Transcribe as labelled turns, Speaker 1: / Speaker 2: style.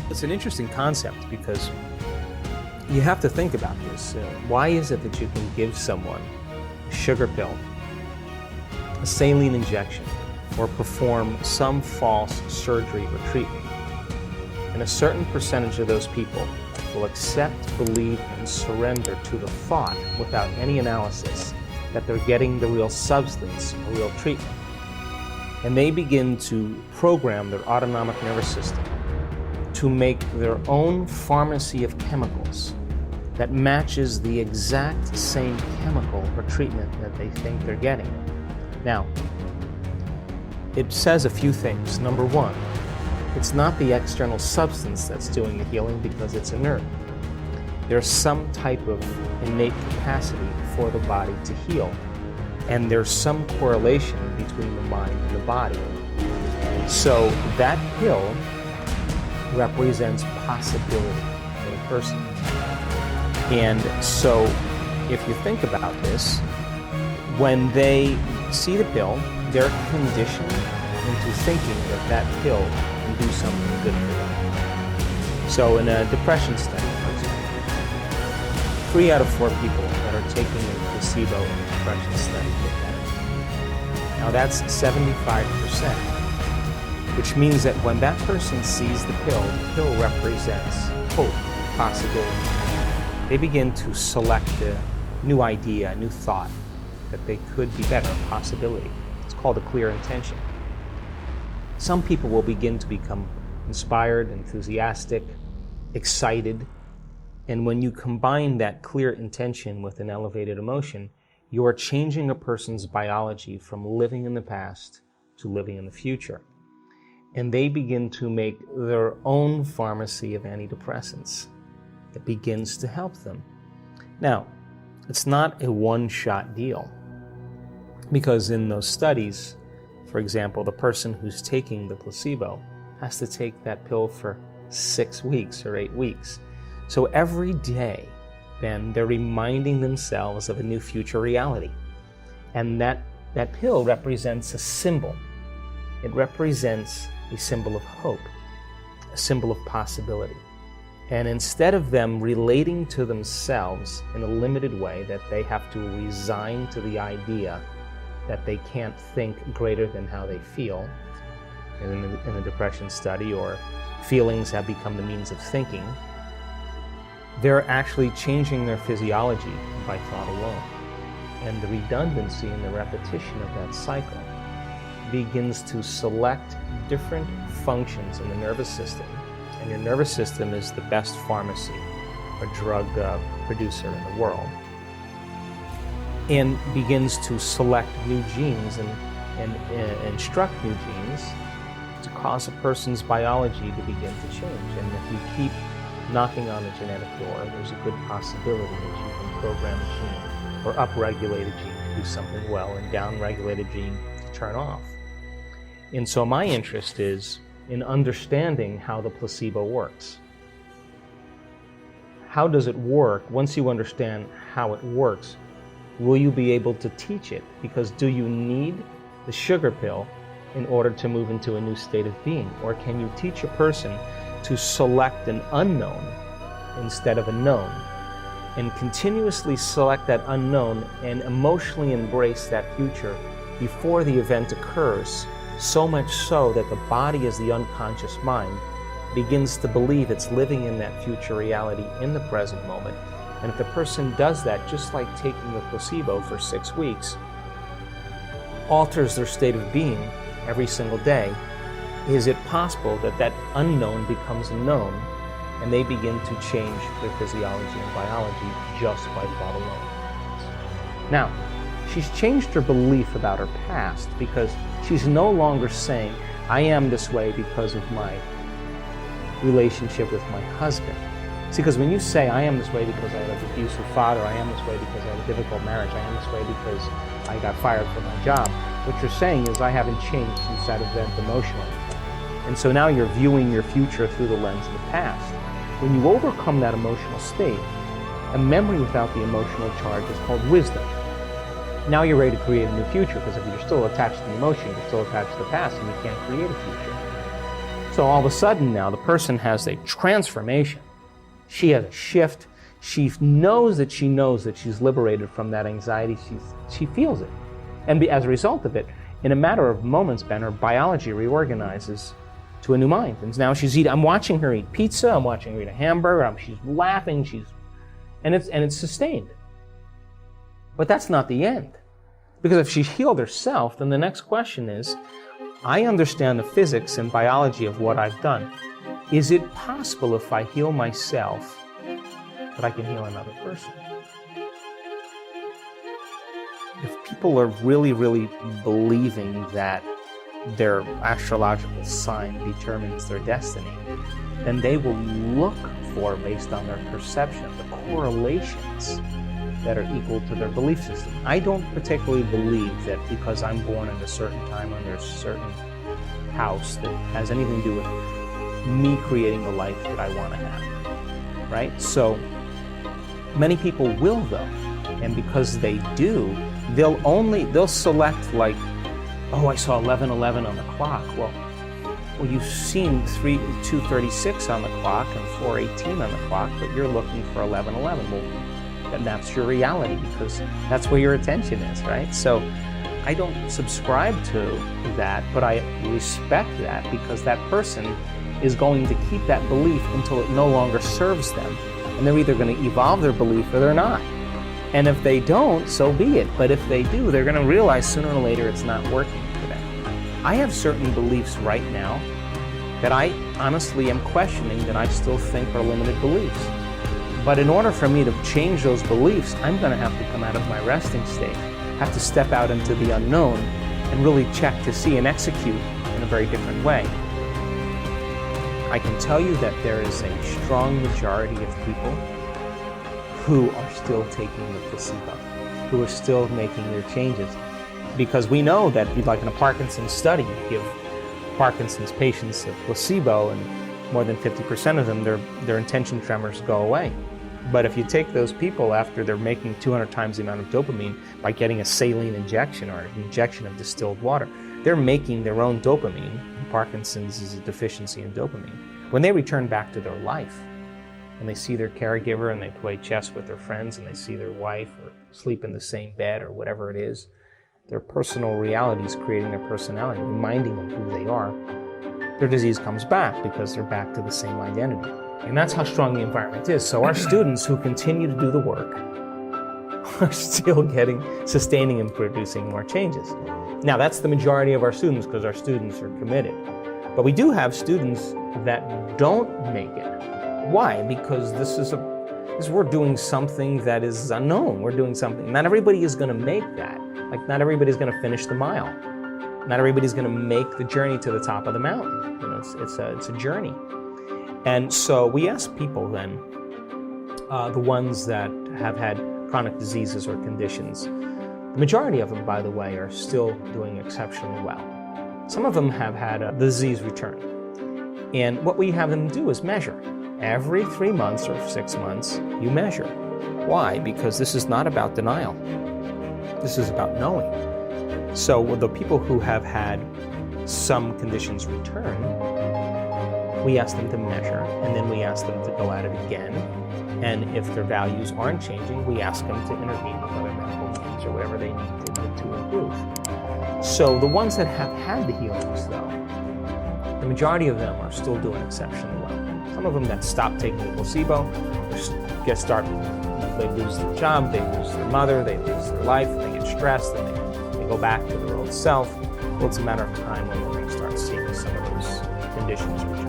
Speaker 1: It's an interesting concept because you have to think about this. Why is it that you can give someone a sugar pill, a saline injection, or perform some false surgery or treatment, and a certain percentage of those people will accept, believe, and surrender to the thought without any analysis that they're getting the real substance or real treatment? And they begin to program their autonomic nervous system to make their own pharmacy of chemicals that matches the exact same chemical or treatment that they think they're getting. Now, it says a few things. Number one, it's not the external substance that's doing the healing because it's inert. There's some type of innate capacity for the body to heal, and there's some correlation between the mind and the body. So that pill represents possibility in a person. And so if you think about this, when they see the pill, they're conditioned into thinking that that pill can do something good for them. So in a depression study, for example, 3 out of 4 people that are taking a placebo in a depression study get better. Now that's 75%, which means that when that person sees the pill represents hope, possibility. They begin to select a new idea, a new thought, that they could be better, a possibility. It's called a clear intention. Some people will begin to become inspired, enthusiastic, excited, and when you combine that clear intention with an elevated emotion, you are changing a person's biology from living in the past to living in the future. And they begin to make their own pharmacy of antidepressants that begins to help them. Now, it's not a one-shot deal, because in those studies, for example, the person who's taking the placebo has to take that pill for 6 weeks or 8 weeks. So every day, then, they're reminding themselves of a new future reality. And that pill represents a symbol. It represents a symbol of hope, a symbol of possibility. And instead of them relating to themselves in a limited way, that they have to resign to the idea that they can't think greater than how they feel in a depression study, or feelings have become the means of thinking, they're actually changing their physiology by thought alone. And the redundancy and the repetition of that cycle begins to select different functions in the nervous system. And your nervous system is the best pharmacy or drug producer in the world, and begins to select new genes and instruct new genes to cause a person's biology to begin to change. And if you keep knocking on the genetic door, there's a good possibility that you can program a gene or upregulate a gene to do something well and downregulate a gene to turn off. And so my interest is in understanding how the placebo works. How does it work? Once you understand how it works, will you be able to teach it? Because do you need the sugar pill in order to move into a new state of being? Or can you teach a person to select an unknown instead of a known, and continuously select that unknown and emotionally embrace that future before the event occurs? So much so that the body, as the unconscious mind, begins to believe it's living in that future reality in the present moment. And if the person does that, just like taking the placebo for 6 weeks, alters their state of being every single day, is it possible that that unknown becomes a known, and they begin to change their physiology and biology just by thought alone? Now, she's changed her belief about her past, because she's no longer saying, I am this way because of my relationship with my husband. See, because when you say, I am this way because I had an abusive father, I am this way because I had a difficult marriage, I am this way because I got fired from my job, what you're saying is, I haven't changed since that event emotionally. And so now you're viewing your future through the lens of the past. When you overcome that emotional state, a memory without the emotional charge is called wisdom. Now you're ready to create a new future, because if you're still attached to the emotion, you're still attached to the past, and you can't create a future. So all of a sudden now the person has a transformation. She has a shift. She knows that she's liberated from that anxiety. She feels it. And as a result of it, in a matter of moments, Ben, her biology reorganizes to a new mind. And now I'm watching her eat pizza, I'm watching her eat a hamburger, she's laughing, and it's sustained. But that's not the end. Because if she's healed herself, then the next question is, I understand the physics and biology of what I've done. Is it possible if I heal myself that I can heal another person? If people are really, really believing that their astrological sign determines their destiny, then they will look for, based on their perception, the correlations that are equal to their belief system. I don't particularly believe that because I'm born at a certain time under a certain house that has anything to do with me creating the life that I want to have, right? So many people will, though, and because they do, they'll select, like, oh, I saw 11:11 on the clock. Well, you've seen 2:36 on the clock and 4:18 on the clock, but you're looking for 11:11. Well, then that's your reality, because that's where your attention is, right? So I don't subscribe to that, but I respect that, because that person is going to keep that belief until it no longer serves them. And they're either going to evolve their belief or they're not. And if they don't, so be it. But if they do, they're going to realize sooner or later it's not working for them. I have certain beliefs right now that I honestly am questioning, that I still think are limited beliefs. But in order for me to change those beliefs, I'm going to have to come out of my resting state, have to step out into the unknown and really check to see and execute in a very different way. I can tell you that there is a strong majority of people who are still taking the placebo, who are still making their changes. Because we know that, like in a Parkinson's study, you give Parkinson's patients a placebo and more than 50% of them, their intention tremors go away. But if you take those people after they're making 200 times the amount of dopamine by getting a saline injection or an injection of distilled water, they're making their own dopamine. Parkinson's is a deficiency in dopamine. When they return back to their life, and they see their caregiver and they play chess with their friends and they see their wife or sleep in the same bed or whatever it is, their personal reality is creating their personality, reminding them who they are. Their disease comes back because they're back to the same identity. And that's how strong the environment is. So our students who continue to do the work are still sustaining and producing more changes. Now, that's the majority of our students, because our students are committed. But we do have students that don't make it. Why? Because we're doing something that is unknown. We're doing something. Not everybody is going to make that. Like, not everybody's going to finish the mile. Not everybody's going to make the journey to the top of the mountain. You know, it's a journey. And so we ask people then, the ones that have had chronic diseases or conditions, the majority of them, by the way, are still doing exceptionally well. Some of them have had a disease return. And what we have them do is measure. Every 3 months or 6 months, you measure. Why? Because this is not about denial. This is about knowing. So with the people who have had some conditions return, we ask them to measure, and then we ask them to go at it again. And if their values aren't changing, we ask them to intervene with other medical means or whatever they need to improve. So the ones that have had the healings, though, the majority of them are still doing exceptionally well. Some of them that stop taking the placebo, they lose their job, they lose their mother, they lose their life, they get stressed, and they go back to their old self. Well, it's a matter of time when we're going to start seeing some of those conditions return.